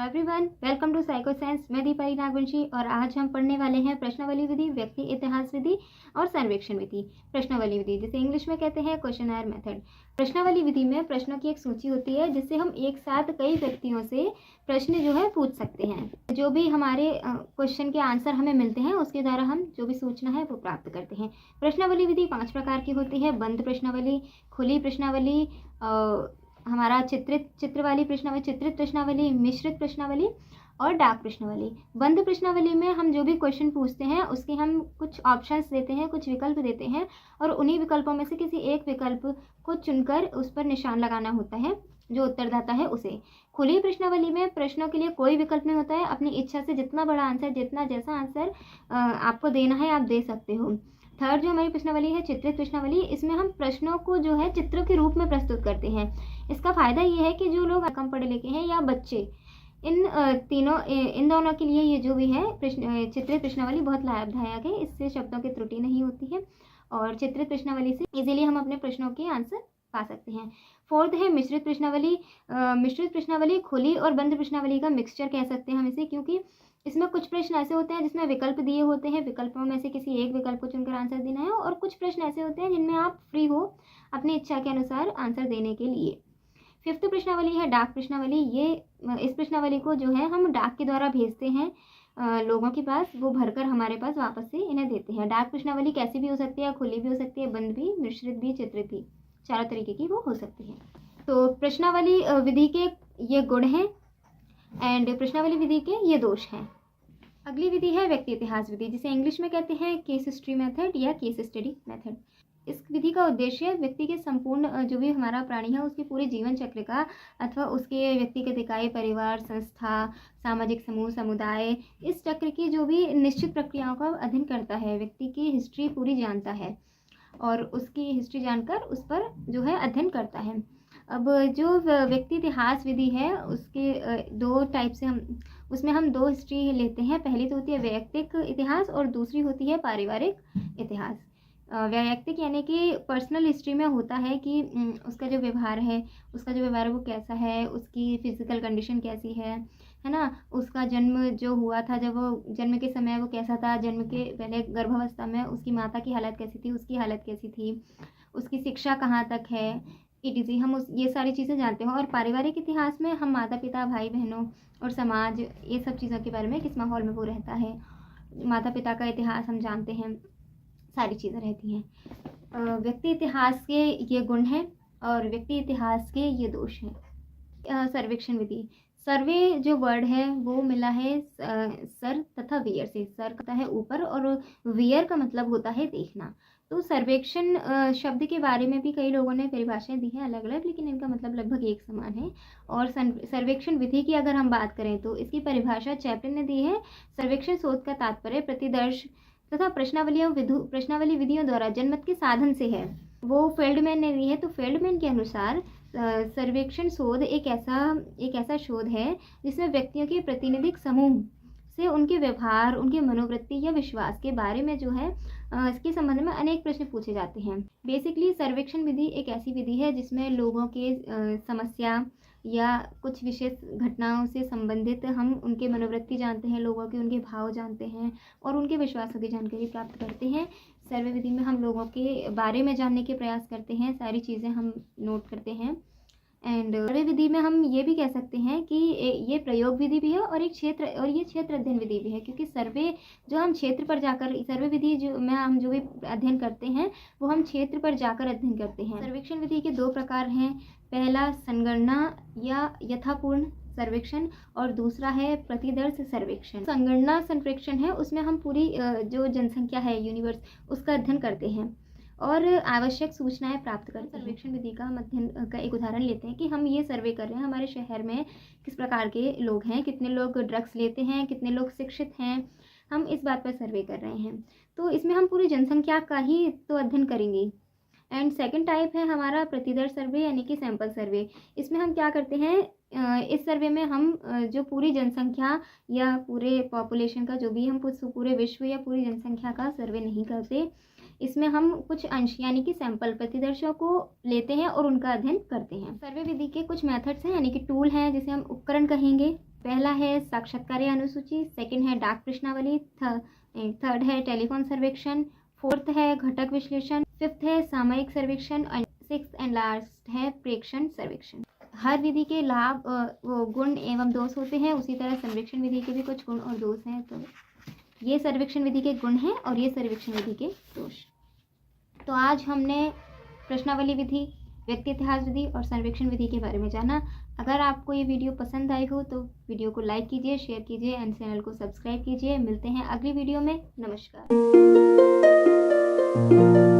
Everyone, welcome to psycho science. मैं दीपाली नागवंशी और आज हम पढ़ने वाले हैं प्रश्नावली विधि, व्यक्ति इतिहास विधि और सर्वेक्षण विधि। प्रश्नावली विधि जिसे इंग्लिश में कहते हैं क्वेश्चनर मेथड। प्रश्नावली विधि में प्रश्नों की एक सूची होती है जिससे हम एक साथ कई व्यक्तियों से प्रश्न जो है पूछ सकते हैं। जो भी हमारे क्वेश्चन के आंसर हमें मिलते हैं उसके द्वारा हम जो भी सूचना है वो प्राप्त करते हैं। प्रश्नावली विधि 5 प्रकार की होती है: बंद प्रश्नावली, खुली प्रश्नावली, हमारा चित्र वाली प्रश्नावली, चित्रित प्रश्नावली, मिश्रित प्रश्नावली और डाक प्रश्नावली। बंद प्रश्नावली में हम जो भी क्वेश्चन पूछते हैं उसके हम कुछ ऑप्शंस देते हैं, कुछ विकल्प देते हैं और उन्हीं विकल्पों में से किसी एक विकल्प को चुनकर उस पर निशान लगाना होता है जो उत्तरदाता है उसे। खुली प्रश्नावली में प्रश्नों के लिए कोई विकल्प नहीं होता है, अपनी इच्छा से जितना बड़ा आंसर, जितना जैसा आंसर आपको देना है आप दे सकते हो। थर्ड जो हमारी प्रश्नावली है चित्रित प्रश्नावली, इसमें हम प्रश्नों को जो है चित्रों के रूप में प्रस्तुत करते हैं। इसका फायदा ये है कि जो लोग कम पढ़े लिखे हैं या बच्चे, इन दोनों के लिए ये जो भी है चित्रित प्रश्नावली बहुत लाभदायक है। इससे शब्दों की त्रुटि नहीं होती है और चित्रित प्रश्नावली से इजीली हम अपने प्रश्नों के आंसर पा सकते हैं। फोर्थ है मिश्रित प्रश्नावली। मिश्रित प्रश्नावली खुली और बंद प्रश्नावली का मिक्सचर कह सकते हैं हम इसे, क्योंकि इसमें कुछ प्रश्न ऐसे होते हैं जिसमें विकल्प दिए होते हैं, विकल्पों में से किसी एक विकल्प को चुनकर आंसर देना है, और कुछ प्रश्न ऐसे होते हैं जिनमें आप फ्री हो अपनी इच्छा के अनुसार आंसर देने के लिए। फिफ्थ प्रश्नावली है डाक प्रश्नावली। इस प्रश्नावली को जो है हम डाक के द्वारा भेजते हैं लोगों के पास, वो भरकर हमारे पास वापस से इन्हें देते हैं। डाक प्रश्नावली कैसी भी हो सकती है, खुली भी हो सकती है, बंद भी, मिश्रित भी, चित्रित भी, चारों तरीके की वो हो सकती है। तो प्रश्नावली विधि के ये गुण हैं एंड प्रश्नावली विधि के ये दोष हैं। अगली विधि है व्यक्ति इतिहास विधि, जिसे इंग्लिश में कहते हैं केस हिस्ट्री मेथड या केस स्टडी मेथड। इस विधि का उद्देश्य व्यक्ति के संपूर्ण जो भी हमारा प्राणी है उसके पूरे जीवन चक्र का अथवा उसके व्यक्तिगत इकाई, परिवार, संस्था, सामाजिक समूह, समुदाय, इस चक्र की जो भी निश्चित प्रक्रियाओं का अध्ययन करता है। व्यक्ति की हिस्ट्री पूरी जानता है और उसकी हिस्ट्री जानकर उस पर जो है अध्ययन करता है। अब जो व्यक्ति इतिहास विधि है उसके दो टाइप से उसमें हम दो हिस्ट्री लेते हैं। पहली तो होती है वैयक्तिक इतिहास और दूसरी होती है पारिवारिक इतिहास। वैयक्तिक यानी कि पर्सनल हिस्ट्री में होता है कि उसका जो व्यवहार है वो कैसा है, उसकी फिजिकल कंडीशन कैसी है ना, उसका जन्म जो हुआ था, जब वो जन्म के समय वो कैसा था, जन्म के पहले गर्भावस्था में उसकी माता की हालत कैसी थी, उसकी हालत कैसी थी, उसकी शिक्षा कहाँ तक है, ईटीसी, हम ये सारी चीज़ें जानते हैं। और पारिवारिक इतिहास में हम माता पिता, भाई बहनों और समाज, ये सब चीज़ों के बारे में किस माहौल में वो रहता है, माता पिता का इतिहास हम जानते हैं, सारी चीज़ें रहती हैं। व्यक्ति इतिहास के ये गुण हैं और व्यक्ति इतिहास के ये दोष हैं। सर्वेक्षण विधि, सर्वे जो वर्ड है वो मिला है सर तथा वियर से। सर होता है ऊपर और वियर का मतलब होता है देखना। तो सर्वेक्षण शब्द के बारे में भी कई लोगों ने परिभाषाएं दी हैं अलग अलग, लेकिन इनका मतलब लगभग एक समान है। और सर्वेक्षण विधि की अगर हम बात करें तो इसकी परिभाषा चैपलिन ने दी है। सर्वेक्षण शोध का तात्पर्य प्रतिदर्श तथा प्रश्नावली विधियों द्वारा जनमत के साधन से है। वो फेल्डमैन ने दी है। तो फेल्डमैन के अनुसार सर्वेक्षण शोध एक ऐसा शोध है जिसमें व्यक्तियों के प्रतिनिधिक समूह से उनके व्यवहार, उनके मनोवृत्ति या विश्वास के बारे में जो है इसके संबंध में अनेक प्रश्न पूछे जाते हैं। बेसिकली सर्वेक्षण विधि एक ऐसी विधि है जिसमें लोगों के समस्या या कुछ विशेष घटनाओं से संबंधित हम उनके मनोवृत्ति जानते हैं, लोगों के उनके भाव जानते हैं और उनके विश्वासों की जानकारी प्राप्त करते हैं। सर्वे विधि में हम लोगों के बारे में जानने के प्रयास करते हैं, सारी चीज़ें हम नोट करते हैं। एंड सर्वे विधि में हम ये भी कह सकते हैं कि ये प्रयोग विधि भी है और ये क्षेत्र अध्ययन विधि भी है, क्योंकि सर्वे जो हम क्षेत्र पर जाकर, सर्वे विधि जो में हम जो भी अध्ययन करते हैं वो हम क्षेत्र पर जाकर अध्ययन करते हैं। सर्वेक्षण विधि के दो प्रकार हैं, पहला संगणना या यथापूर्ण सर्वेक्षण और दूसरा है प्रतिदर्श सर्वेक्षण। संगणना सर्वेक्षण है उसमें हम पूरी जो जनसंख्या है यूनिवर्स उसका अध्ययन करते हैं और आवश्यक सूचनाएं प्राप्त करते हैं। सर्वेक्षण विधि का अध्ययन का एक उदाहरण लेते हैं कि हम ये सर्वे कर रहे हैं हमारे शहर में किस प्रकार के लोग हैं, कितने लोग ड्रग्स लेते हैं, कितने लोग शिक्षित हैं, हम इस बात पर सर्वे कर रहे हैं। तो इसमें हम पूरी जनसंख्या का ही तो अध्ययन करेंगे। एंड सेकंड टाइप है हमारा प्रतिदर्श सर्वे यानी कि सैंपल सर्वे। इसमें हम क्या करते हैं, इस सर्वे में हम जो पूरी जनसंख्या या पूरे पॉपुलेशन का जो भी हम पूरे विश्व या पूरी जनसंख्या का सर्वे नहीं करते, इसमें हम कुछ अंश यानी कि सैंपल प्रतिदर्शों को लेते हैं और उनका अध्ययन करते हैं। सर्वे विधि के कुछ मेथड्स हैं यानी कि टूल हैं जिसे हम उपकरण कहेंगे। पहला है साक्षात्कार अनुसूची, सेकंड है डाक प्रश्नावली, थर्ड है टेलीफोन सर्वेक्षण, फोर्थ है घटक विश्लेषण, फिफ्थ है सामयिक सर्वेक्षण और सिक्स्थ एंड लास्ट है प्रेक्षण सर्वेक्षण। हर विधि के लाभ गुण एवं दोष होते हैं, उसी तरह सर्वेक्षण विधि के भी कुछ गुण और दोष हैं। तो ये सर्वेक्षण विधि के गुण हैं और ये सर्वेक्षण विधि के दोष। तो आज हमने प्रश्नावली विधि, व्यक्ति इतिहास विधि और सर्वेक्षण विधि के बारे में जाना। अगर आपको ये वीडियो पसंद आई हो तो वीडियो को लाइक कीजिए, शेयर कीजिए एंड चैनल को सब्सक्राइब कीजिए। मिलते हैं अगली वीडियो में। नमस्कार।